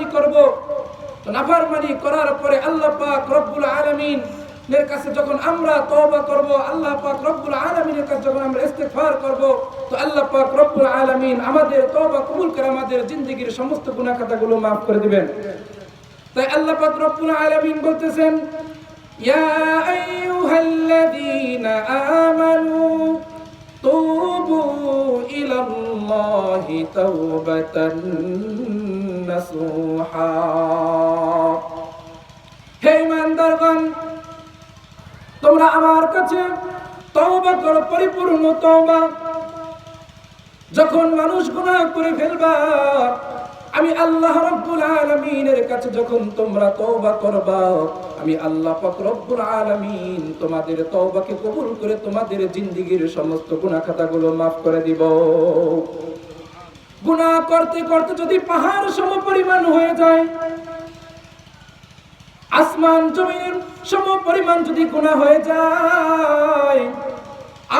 নাফরমানি করব। তো নাফরমানি করার পরে আল্লাহ পাক রব্বুল আলামিন এর কাছে যখন আমরা তওবা করব, আল্লাহ পাক রব্বুল আলামিনের কাছে যখন আমরা ইস্তিগফার করব, তো আল্লাহ পাক রব্বুল আলামিন আমাদের তওবা কবুল করে আমাদের জিন্দেগীর সমস্ত গুনাহ খাতাগুলো maaf করে দিবেন। তাই আল্লাহ পাক রব্বুল আলামিন বলতেছেন, ইয়া আইয়ুহাল্লাযীনা আমানু তুবু ইলাল্লাহি তাওবাতান নাসুহা। হে ঈমানদারগণ, তোমরা আমার কাছে তওবা করো, পরিপূর্ণ তওবা। যখন মানুষ গুনাহ করে ফেলবা, আমি আল্লাহ রাব্বুল আলামিনের কাছে যখন তোমরা তওবা করবা, আমি আল্লাহ পাক রব্বুল আলামিন তোমাদের তওবাকে কবুল করে তোমাদের জিন্দেগীর সমস্ত গুনাহ খাতাগুলো maaf করে দিব। গুনাহ করতে করতে যদি পাহাড় সমপরিমাণ হয়ে যায়, আসমান জমিনের সমপরিমাণ যদি গুনাহ হয়ে যায়,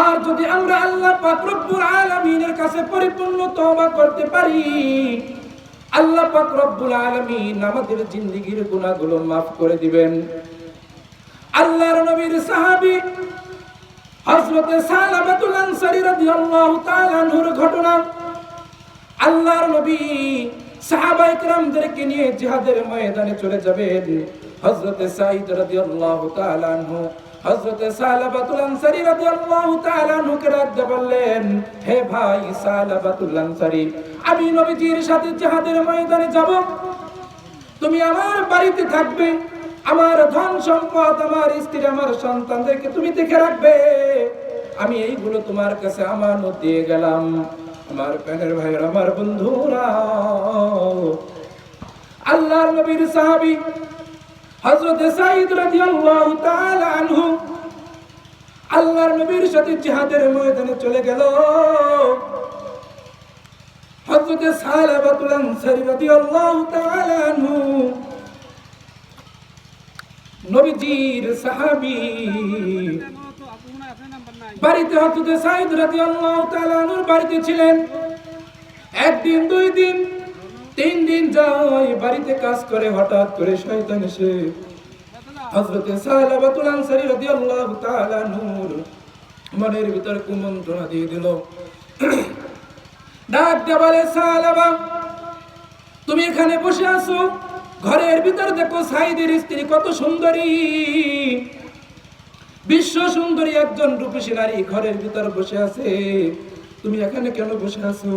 আর যদি আমরা আল্লাহ পাক রব্বুল আলামিনের কাছে পরিপূর্ণ তওবা করতে পারি, আল্লাহ পাক রব্বুল আলামিন আমাদের জিন্দেগীর গুনাহগুলো maaf করে দিবেন। আল্লাহর নবীর সাহাবী হযরত সালাবাতুল আনসারী রাদিয়াল্লাহু তাআলা আনহুর ঘটনা। আল্লাহর নবী সাহাবায়ে কেরামদেরকে নিয়ে জিহাদের ময়দানে চলে যাবেন। হযরত সাঈদ রাদিয়াল্লাহু তাআলা আনহু হযরত সালাবাতুল আনসারী রাদিয়াল্লাহু তাআলা আনহুকে ডাকতে বললেন, হে ভাই সালাবাতুল আনসারী, আমি নবীজির সাথে জিহাদের ময়দানে যাব, তুমি আমার বাড়িতে থাকবে, আমার ধন সম্পদ, আমার স্ত্রী, আমার সন্তানদেরকে তুমি দেখে রাখবে, আমি এইগুলো তোমার কাছে আমানত দিয়ে গেলাম। আমার প্রাণের ভাইরা, আমার বন্ধুরা, আল্লাহর নবীর সাহাবী হযরত সাঈদ রাদিয়াল্লাহু তাআলা আনহু আল্লাহর নবীর সাথে জিহাদের ময়দানে চলে গেল। হযরত সালাবাতুল আনসারী রাদিয়াল্লাহু তাআলা আনহু নবীজির সাহাবী বাড়িতে, হযরত সাঈদ রাদিয়াল্লাহু তাআলা আনহুর বাড়িতে ছিলেন। একদিন, দুই দিন, তিন দিন যায়, বাড়িতে কাজ করে হঠাৎ করে শয়তান এসে হযরত সালাবাতুল আনসারী রাদিয়াল্লাহু তাআলা আনহুর মনের ভিতর কুমন্ত্রণা দিয়ে দিল। ডাক দিয়ে বলে, সালাবা, তুমি এখানে বসে আছো, ঘরের ভিতর দেখো সাঈদের স্ত্রী কত সুন্দরী, বিশ্ব সুন্দরী একজন রূপসী নারী ঘরের ভিতর বসে আছে, তুমি এখানে কেন বসে আছো?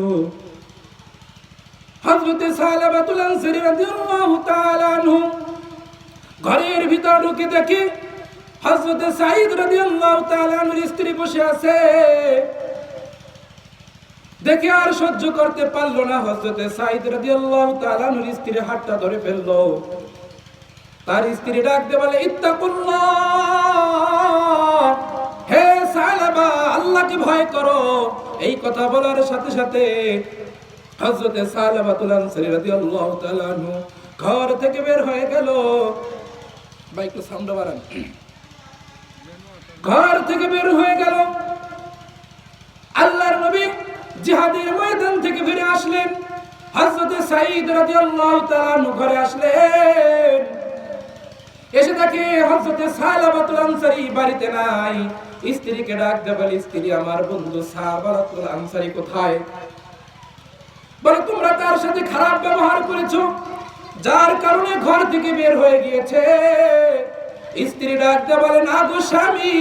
হযরত সালাবাতুল আনসারী রাদিয়াল্লাহু তাআলা আনহু ঘরের ভিতর ঢুকে দেখে হযরত সাঈদ রাদিয়াল্লাহু তাআলা আনহুর স্ত্রী বসে আছে। দেখে আর সহ্য করতে পারলো না, হযরত সাঈদ রাদিয়াল্লাহু তাআলা আনহুর স্ত্রীর হাতটা ধরে ফেললো। তার স্ত্রী ডাক দিয়ে বলে, ইত্তাকুল্লাহ, হে সালাবা, আল্লাহকে ভয় করো। এই কথা বলার সাথে সাথে হযরত সালাবাতুল আনসারী রাদিয়াল্লাহু তাআলা আনহু ঘর থেকে বের হয়ে গেল। ভাই একটু সাউন্ড বাড়ান। ঘর থেকে বের হয়ে গেল। আল্লাহর নবী জিহাদের ময়দান থেকে ফিরে আসলেন। হযরত সাঈদ রাদিয়াল্লাহু তাআলা আনহু ঘরে আসলেন। এসে দেখে হযরত সালাবাতুল আনসারী বাড়িতে নাই। স্ত্রীকে ডাক দিয়ে বলে, স্ত্রী, আমার বন্ধু সালাবাতুল আনসারী কোথায়? বলে, তোমরা তার সাথে খারাপ ব্যবহার করেছো, যার কারণে ঘর থেকে বের হয়ে গিয়েছে। স্ত্রী ডাক দিয়ে বলে, না গো স্বামী,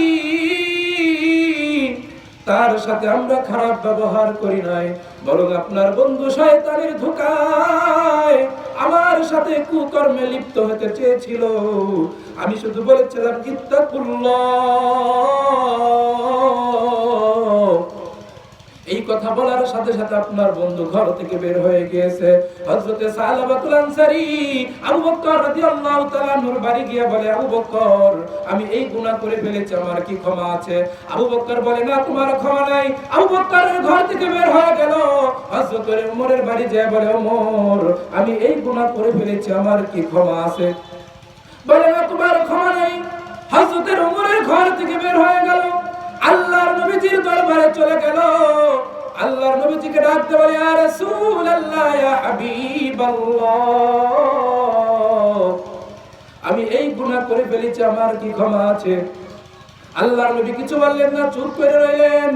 তার সাথে আমরা খারাপ ব্যবহার করি নাই, বরং আপনার বন্ধু শয়তানের ধোঁকায় আমার সাথে কুকর্মে লিপ্ত হতে চেয়েছিল। আমি শুধু বলেছিলাম ইত্তাকুল্লাহ। এই কথা বলার সাথে সাথে আপনার বন্ধু ঘর থেকে বের হয়ে গিয়েছে। হযরত সালাবাতুল আনসারী আবু বকর রাদিয়াল্লাহু তাআলা আনহুর বাড়ি গিয়ে বলে, আবু বকর, আমি এই গুনাহ করে ফেলেছি, আমার কি ক্ষমা আছে? আবু বকর বলে, না, তোমার ক্ষমা নাই। আবু বকরের ঘর থেকে বের হয়ে গেল। হযরত ওমরের বাড়ি যায় বলে, ওমর, আমি এই গুনাহ করে ফেলেছি, আমার কি ক্ষমা আছে? বলে, না, তোমার ক্ষমা নাই। হযরত ওমরের ঘর থেকে বের হয়ে গেল, আল্লাহর নবীজির দরবারে চলে গেল। আল্লাহর নবীজিকে ডাকতে বলে, ইয়া রাসূলুল্লাহ, ইয়া হাবিবাল্লাহ, আমি এই গুনাহ করে ফেলেছি, আমার কি ক্ষমা আছে? আল্লাহর নবী কিছু বললেন না, চুপ করে রইলেন।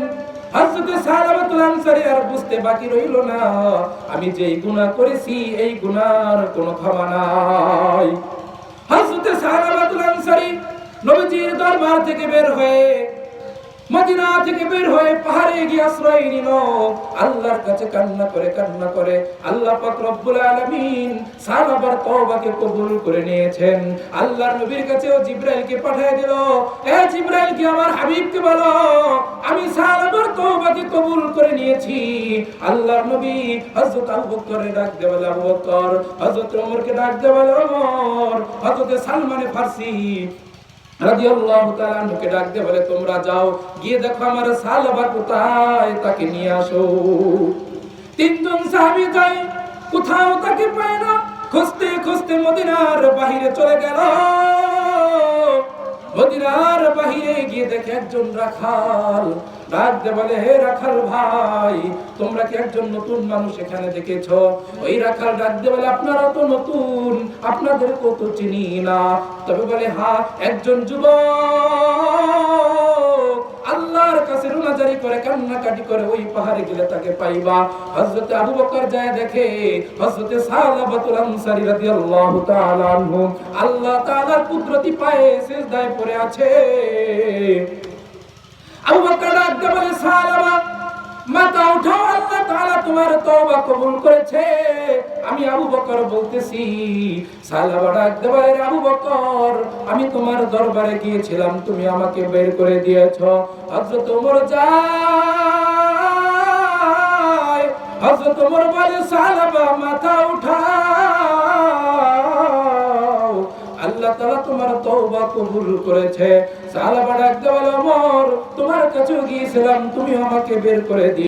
হযরত সালাবাতুল আনসারী আর বুঝতে বাকি রইল না, আমি যে গুনাহ করেছি এই গুনার কোনো ক্ষমা নাই। হযরত সালাবাতুল আনসারী নবীজির দরবার থেকে বের হয়ে, মদিনা থেকে বের হয়ে পাহাড়ে গিয়ে আশ্রয় নিল। আল্লাহর কাছে কান্না করে আল্লাহ পাক রব্বুল আলামিন সাহাবার তওবাকে কবুল করে নিয়েছেন। আল্লাহর নবীর কাছেও জিবরাইলকে পাঠিয়ে দিল, এ জিবরাইল কি আমার হাবিবকে বলো আমি সাহাবার তওবাকে কবুল করে নিয়েছি। আল্লাহর নবী হযরত আবু বকরকে ডাক দিয়ে বলে আবু বকর, হযরত ওমরকে ডাক দিয়ে বলে ওমর, হযরত সালমান ফারসি রাদিয়াল্লাহু তাআলা আনহুকে ডাক দিয়ে বলে তোমরা যাও, গিয়ে দেখো আমার সাহাবা কোথায়, তাকে নিয়ে আসো। তিনজন সাহাবী যায়, কোথাও তাকে পায় না। খুঁজতে খুঁজতে মদিনার বাহিরে চলে গেল। মদিনার বাহিরে গিয়ে দেখে একজন রাখাল, ডাক দিয়ে বলে হে রাখাল ভাই, তোমরা কি একজন নতুন মানুষ এখানে দেখেছো? ওই রাখাল ডাক দিয়ে বলে আপনারা তো নতুন, আপনাদের কত চিনি না। তবে বলে হ্যাঁ, একজন যুবক আল্লাহর কাছে রুনাজারি করে কান্নাকাটি করে ওই পাহাড়ে গেলে তাকে পাইবা। হযরত আবু বকর যায় দেখে হযরত সালাবাতুল আনসারী রাদিয়াল্লাহু তাআলা আনহু আল্লাহ তাআলার কুদরতি পায়ে সিজদায় পড়ে আছে। আবু বকর ডাক দিয়ে বলে সালাবা, মাথা উঠাও, আল্লাহ তাআলা তোমার তওবা কবুল করেছে। আমি আবু বকর বলতেছি। সালাবা ডাক দিয়ে বলে আবু বকর, আমি তোমার দরবারে গিয়েছিলাম, তুমি আমাকে বের করে দিয়েছো। হযরত ওমর যায়, হযরত ওমর বলে সালাবা মাথা উঠাও, আল্লাহ তাআলা তোমার তওবা কবুল করেছে। সাহাবা ডাক দিয়ে বলে ওমর, তোমার কাছে গিয়েছিলাম, তুমি আমাকে বের করে দিয়েছো।